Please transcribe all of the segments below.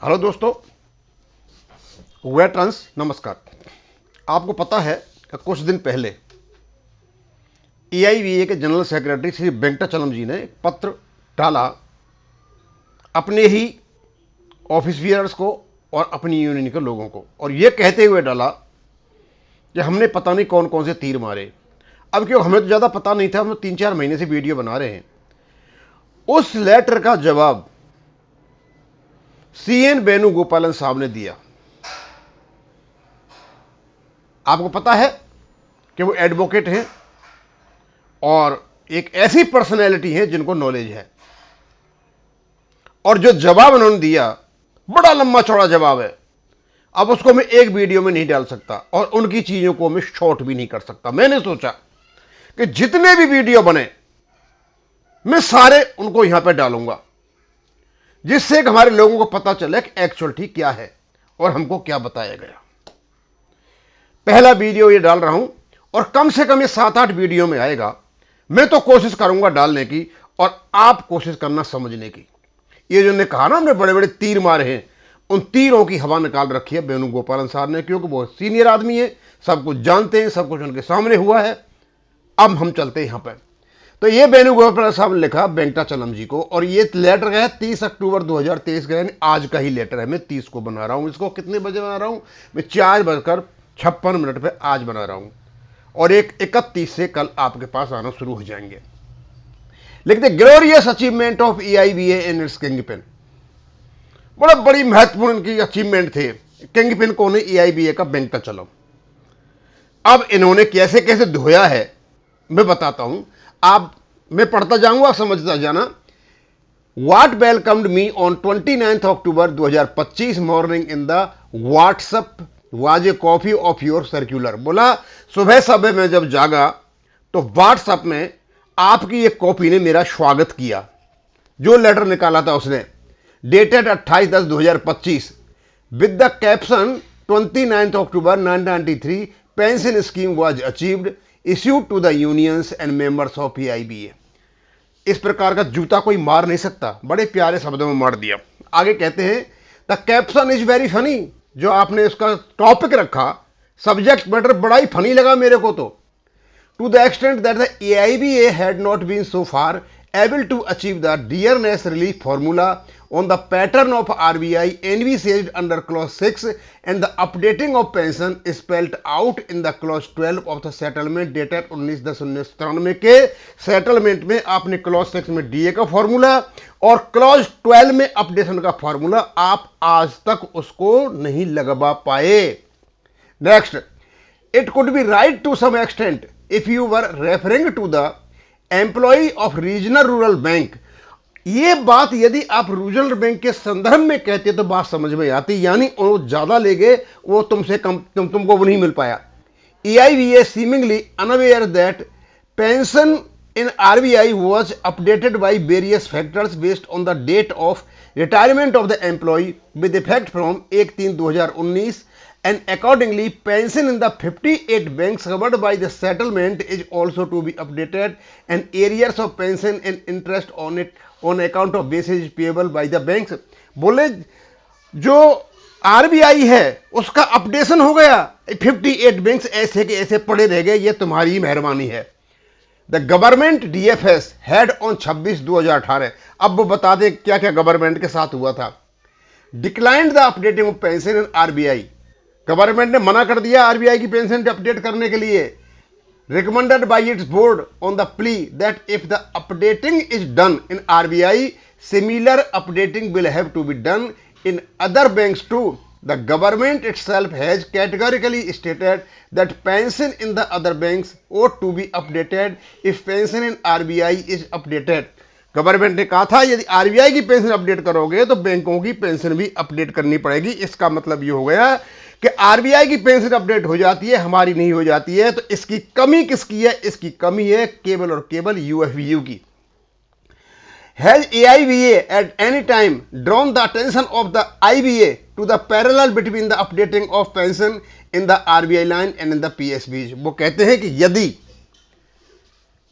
Hello दोस्तों, veterans नमस्कार। आपको पता है कि कुछ दिन पहले एआईबीए के जनरल सेक्रेटरी श्री वेंकटाचलम जी ने एक पत्र डाला अपने ही ऑफिस वियर्स को और अपनी यूनियन के लोगों को, और यह कहते हुए डाला कि हमने पता नहीं कौन कौन से तीर मारे। अब क्यों, हमें तो ज़्यादा पता नहीं था, हम 3-4 महीने से वीडियो बना रहे हैं। उस लेटर का जवाब सीएन वेणुगोपालन साहब ने दिया। आपको पता है कि वो एडवोकेट हैं और एक ऐसी पर्सनैलिटी है जिनको नॉलेज है, और जो जवाब उन्होंने दिया बड़ा लंबा चौड़ा जवाब है। अब उसको मैं एक वीडियो में नहीं डाल सकता और उनकी चीजों को मैं शॉर्ट भी नहीं कर सकता। मैंने सोचा कि जितने भी वीडियो बने मैं सारे उनको यहां पे डालूंगा, जिससे कि हमारे लोगों को पता चले कि एक्चुअलिटी क्या है और हमको क्या बताया गया। पहला वीडियो ये डाल रहा हूं और कम से कम ये 7-8 वीडियो में आएगा। मैं तो कोशिश करूंगा डालने की और आप कोशिश करना समझने की। ये जो ने कहा ना हमने बड़े बड़े तीर मारे हैं, उन तीरों की हवा निकाल रखी है वेणुगोपालन साहब ने, क्योंकि वो सीनियर आदमी है, सब कुछ जानते हैं, सब कुछ उनके सामने हुआ है। अब हम चलते हैं यहां पर। तो ये वेणुगोपाल साहब ने लिखा वेंकटाचलम जी को, और ये लेटर गया 30 अक्टूबर 2023 गया, आज का ही लेटर है। मैं 30 को बना रहा हूं इसको। कितने बजे बना रहा हूं मैं? 4:56 पे आज बना रहा हूं, और एक 31 से कल आपके पास आना शुरू हो जाएंगे। लिखते glorious achievement of AIBA in its kingpin. बड़ा बड़ी महत्वपूर्ण इनकी अचीवमेंट थे। किंगपिन कौन है? एआईबीए का वेंकटाचलम। अब इन्होंने कैसे कैसे धोया है मैं बताता हूं। मैं पढ़ता जाऊंगा, समझता जाना। What welcomed me on 29th October 2025 morning in the WhatsApp was a copy of your circular। बोला सुबह सुबह में जब जागा तो व्हाट्सएप में आपकी एक कॉपी ने मेरा स्वागत किया। जो लेटर निकाला था उसने, dated 28/10/2025 with the caption 29th October 1993 pension scheme was achieved issued to the unions and members of AIBA. इस प्रकार का जूता कोई मार नहीं सकता, बड़े प्यारे शब्दों में मार दिया। आगे कहते हैं the caption is very funny. जो आपने उसका टॉपिक रखा, सब्जेक्ट मैटर बड़ा ही फनी लगा मेरे को। तो to the extent that the AIBA had not been so far able to achieve the dearness relief formula on the pattern of RBI envisaged under clause 6 and the updating of pension spelled out in the clause 12 of the settlement dated 19/10/1993 के settlement में आपने clause 6 में DA का formula और clause 12 में updation का formula आप आज तक उसको नहीं लगवा पाए। Next, it could be right to some extent if you were referring to the employee of regional rural bank. ये बात यदि आप रूरल बैंक के संदर्भ में कहते तो बात समझ में आती, यानी वो ज्यादा ले गए, वो तुमसे कम, तुमको वो नहीं मिल पाया। AIBA seemingly unaware that pension in RBI was updated by various factors based on the date of retirement of the employee with effect from 1/3/2019 and accordingly pension in the 58 banks covered by the settlement is also to be updated and arrears of pension and interest on it on account of basis payable by the banks। बोले जो RBI है उसका updation हो गया, 58 banks ऐसे के ऐसे पड़े रह गए, ये तुम्हारी मेहरबानी है। The government DFS head on 26/2018। अब वो बता दें क्या क्या गवर्नमेंट के साथ हुआ था। Declined the updating of pension in RBI. Government ने मना कर दिया आरबीआई की पेंशन अपडेट करने के लिए। Recommended by its board on the plea that if the updating is done in RBI similar updating will have to be done in other banks too. The government itself has categorically stated that pension in the other banks ought to be updated if pension in RBI is updated। Government ने कहा था यदि RBI की pension update करोगे तो बैंकों की pension भी अपडेट करनी पड़ेगी। इसका मतलब ये हो गया कि आरबीआई की पेंशन अपडेट हो जाती है, हमारी नहीं हो जाती है। तो इसकी कमी किसकी है? इसकी कमी है केवल और केवल यूएफबीयू की। Has AIBA at any time drawn the attention of the IBA to the parallel between the updating of pension in the RBI line and in the PSBs. वो कहते हैं कि यदि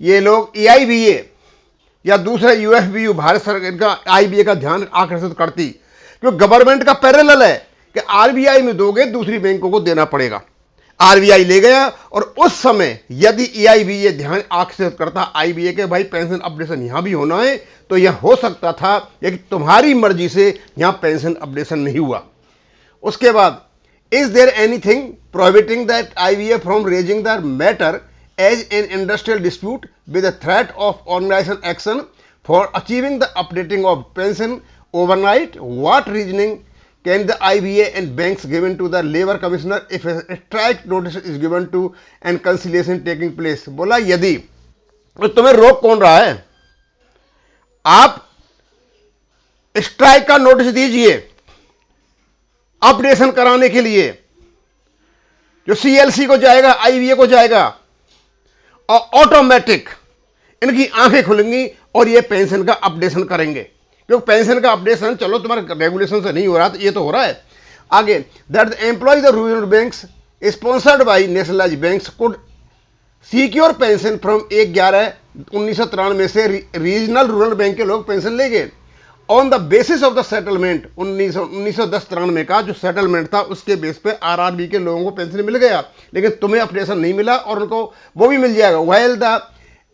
ये लोग एआईबीए या दूसरा यूएफबीयू भारत सरकार का आईबीए का ध्यान आकर्षित करती क्योंकि गवर्नमेंट का पैरेलल है कि आरबीआई में दोगे दूसरी बैंकों को देना पड़ेगा। आरबीआई ले गया और उस समय यदि ईआईबी ये ध्यान आकर्षित करता आईबीए के भाई पेंशन अपडेशन यहां भी होना है, तो यह हो सकता था, लेकिन तुम्हारी मर्जी से यहां पेंशन अपडेशन नहीं हुआ। उसके बाद is there anything prohibiting that IBA from raising the matter as an industrial dispute with the threat of organisation action for achieving the updating of pension overnight? What reasoning can the IBA and banks given to the labor commissioner if a strike notice is given to and conciliation taking place? बोला यदि, तो तुम्हें रोक कौन रहा है? आप strike का नोटिस दीजिए अपडेशन कराने के लिए, जो सीएलसी को जाएगा, आईबीए को जाएगा, और ऑटोमेटिक इनकी आंखें खुलेंगी और ये पेंशन का अपडेशन करेंगे। क्योंकि पेंशन का अपडेशन चलो तुम्हारे रेगुलेशन से नहीं हो रहा, तो ये तो हो रहा है आगे। That the employees of rural banks sponsored by nationalised banks could secure pension from 1/11/1993 से रीजनल रूरल बैंक के लोग पेंशन ले गए on the basis of the settlement. 1993 का जो सेटलमेंट था उसके बेस पे आरआरबी के लोगों को पेंशन मिल गया, लेकिन तुम्हें अपडेशन नहीं मिला और उनको वो भी मिल जाएगा। While the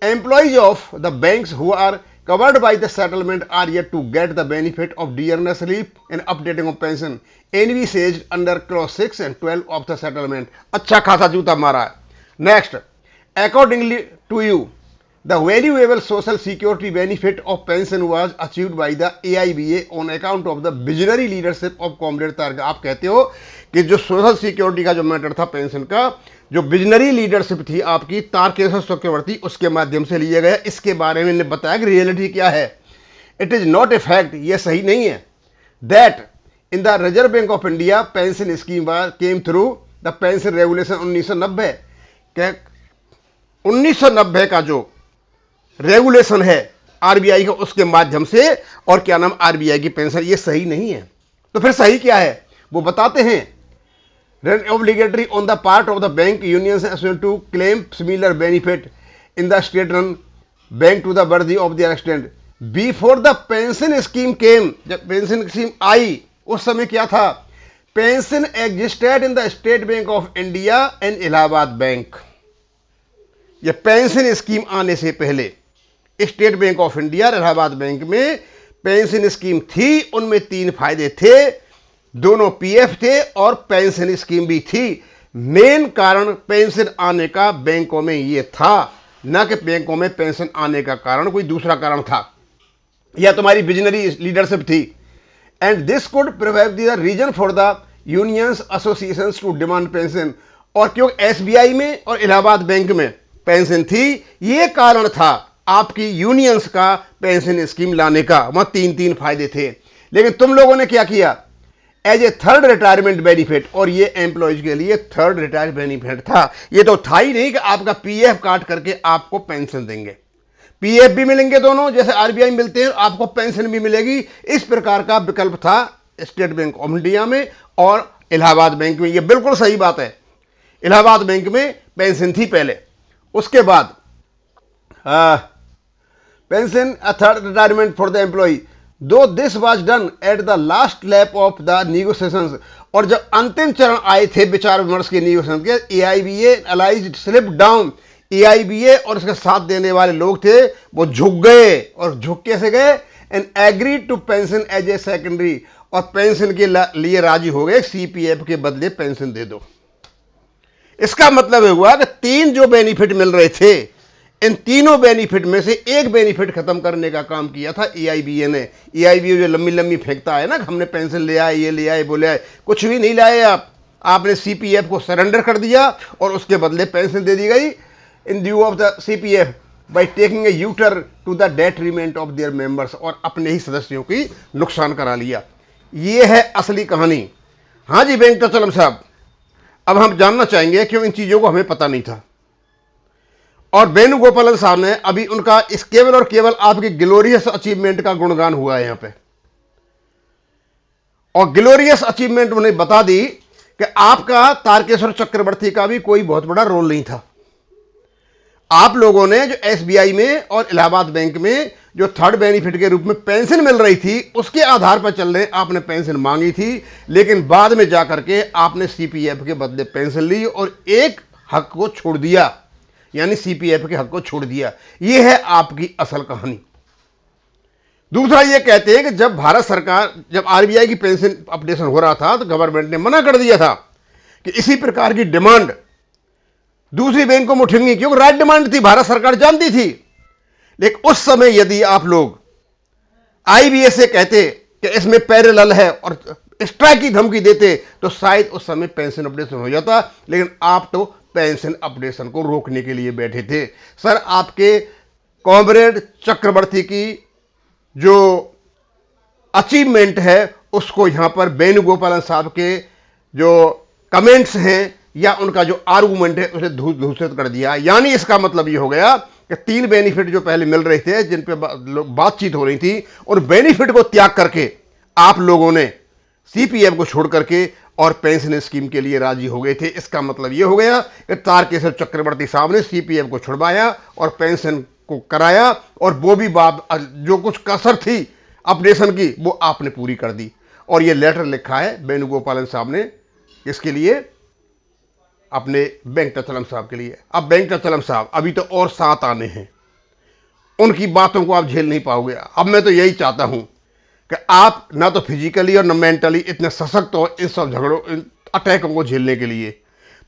employees of the banks who are covered by the settlement are yet to get the benefit of dearness relief and updating of pension envisaged under clause 6 and 12 of the settlement. अच्छा खासा जूता मारा है। Next, accordingly to you, the valuable social security benefit of pension was achieved by the AIBA on account of the visionary leadership of Comrade Tarak। आप कहते हो कि जो सोशल सिक्योरिटी का जो मैटर था पेंशन का, जो विजनरी लीडरशिप थी आपकी तारकेश्वर चक्रवर्ती, उसके माध्यम से लिया गया। इसके बारे में इन्हें बताया कि रियलिटी क्या है। It is not a fact, ये सही नहीं है। That in the reserve bank of India pension scheme came through the pension regulation 1990। 1990 का जो रेगुलेशन है आरबीआई का, उसके माध्यम से, और क्या नाम, आरबीआई की पेंशन, ये सही नहीं है। तो फिर सही क्या है वो बताते हैं। Obligatory on the part of the bank unions to claim similar benefit in the state-run bank to the worthy of their extent. Before the pension scheme came, जब पेंशन स्कीम आई उस समय क्या था? Pension existed in the State Bank of India and Allahabad bank. ये pension scheme आने से पहले state bank of India और इलाहाबाद बैंक में पेंशन स्कीम थी। उनमें 3 फायदे थे, दोनों पीएफ थे और पेंशन स्कीम भी थी। मेन कारण पेंशन आने का बैंकों में ये था, ना कि बैंकों में पेंशन आने का कारण कोई दूसरा कारण था, या तुम्हारी विजनरी लीडरशिप थी। And this could provide the reason for the unions associations to demand pension. और क्योंकि एसबीआई में और इलाहाबाद बैंक में पेंशन थी, ये कारण था आपकी यूनियंस का पेंशन स्कीम लाने का। वहां 3 फायदे थे। लेकिन तुम लोगों ने क्या किया? As a third retirement benefit, और ये एम्प्लॉयज के लिए थर्ड रिटायरमेंट बेनिफिट था। ये तो था ही नहीं कि आपका पीएफ काट करके आपको पेंशन देंगे। पीएफ भी मिलेंगे दोनों, जैसे आरबीआई मिलते हैं, आपको पेंशन भी मिलेगी। इस प्रकार का विकल्प था स्टेट बैंक ऑफ इंडिया में और इलाहाबाद बैंक में। ये बिल्कुल सही बात है। इलाहाबाद बैंक में पेंशन थी पहले, उसके बाद pension third retirement for the employ. Though this was done at the last lap of the negotiations. और जब अंतिम चरण आए थे विचार विमर्श के निगोशिएशन के, AIBA allies slip down. AIBA और इसके साथ देने वाले लोग थे वो झुक गए, और झुक कैसे गए? And agree to pension as a secondary, और पेंशन के लिए राजी हो गए, सीपीएफ के बदले पेंशन दे दो। इसका मतलब हुआ कि 3 जो बेनिफिट मिल रहे थे, इन तीनों बेनिफिट में से एक बेनिफिट खत्म करने का काम किया था एआईबीए ने। एआईबीए जो लंबी फेंकता है ना, हमने पेंशन ले आए, ये ले आए, बोले आए, कुछ भी नहीं लाए आपने सीपीएफ को सरेंडर कर दिया और उसके बदले पेंशन दे दी गई in due of the CPF by taking a U turn to the detriment of their members, और अपने ही सदस्यों की नुकसान करा लिया। ये है असली कहानी। हाँ जी वेंकटाचलम साहब, अब हम जानना चाहेंगे क्यों इन चीजों को हमें पता नहीं था। और वेणुगोपालन साहब ने अभी उनका इस केवल और केवल आपकी ग्लोरियस अचीवमेंट का गुणगान हुआ है यहां पे, और ग्लोरियस अचीवमेंट उन्हें बता दी कि आपका तारकेश्वर चक्रवर्ती का भी कोई बहुत बड़ा रोल नहीं था। आप लोगों ने जो एसबीआई में और इलाहाबाद बैंक में जो थर्ड बेनिफिट के रूप में पेंशन मिल रही थी उसके आधार पर चल रहे आपने पेंशन मांगी थी, लेकिन बाद में जाकर के आपने सीपीएफ के बदले पेंशन ली और एक हक को छोड़ दिया, यानी सीपीएफ के हक को छोड़ दिया। यह है आपकी असल कहानी। दूसरा ये कहते हैं कि जब भारत सरकार, जब आरबीआई की पेंशन अपडेशन हो रहा था तो गवर्नमेंट ने मना कर दिया था कि इसी प्रकार की डिमांड दूसरी बैंकों में उठेंगी, क्योंकि राइट डिमांड थी, भारत सरकार जानती थी। लेकिन उस समय यदि आप लोग आईबीए से कहते कि इसमें पैरेलल है और स्ट्राइक की धमकी देते तो शायद उस समय पेंशन अपडेशन हो जाता, लेकिन आप तो पेंशन अपडेशन को रोकने के लिए बैठे थे। सर, आपके कॉमरेड चक्रवर्ती की जो अचीवमेंट है उसको यहां पर वेणुगोपालन साहब के जो कमेंट्स हैं या उनका जो आर्गूमेंट है उसे दूषित कर दिया। यानी इसका मतलब यह हो गया कि 3 बेनिफिट जो पहले मिल रहे थे, जिन पे बातचीत हो रही थी, उन बेनिफिट को त्याग करके आप लोगों ने सीपीएफ को छोड़ करके और पेंशन स्कीम के लिए राजी हो गए थे। इसका मतलब यह हो गया कि तारकेश्वर चक्रवर्ती साहब ने सीपीएफ को छुड़वाया और पेंशन को कराया, और वो भी बात जो कुछ कसर थी अपडेशन की वो आपने पूरी कर दी। और ये लेटर लिखा है वेणुगोपालन साहब ने, इसके लिए अपने वेंकटाचलम साहब के लिए। अब वेंकटाचलम साहब अभी तो और 7 आने हैं, उनकी बातों को आप झेल नहीं पाओगे। अब मैं तो यही चाहता हूं कि आप ना तो फिजिकली और ना मेंटली इतने सशक्त हो इन सब झगड़ों, इन अटैकों को झेलने के लिए।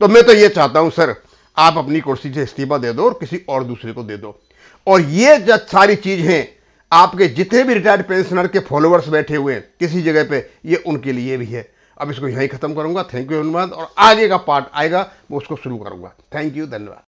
तो मैं तो ये चाहता हूं सर, आप अपनी कुर्सी से इस्तीफा दे दो और किसी और दूसरे को दे दो। और ये जब सारी चीज हैं, आपके जितने भी रिटायर्ड पेंशनर के फॉलोअर्स बैठे हुए हैं किसी जगह पे, ये उनके लिए भी है। अब इसको यहीं खत्म करूंगा। थैंक यू, धन्यवाद। और आगे का पार्ट आएगा, मैं उसको शुरू करूंगा। थैंक यू, धन्यवाद।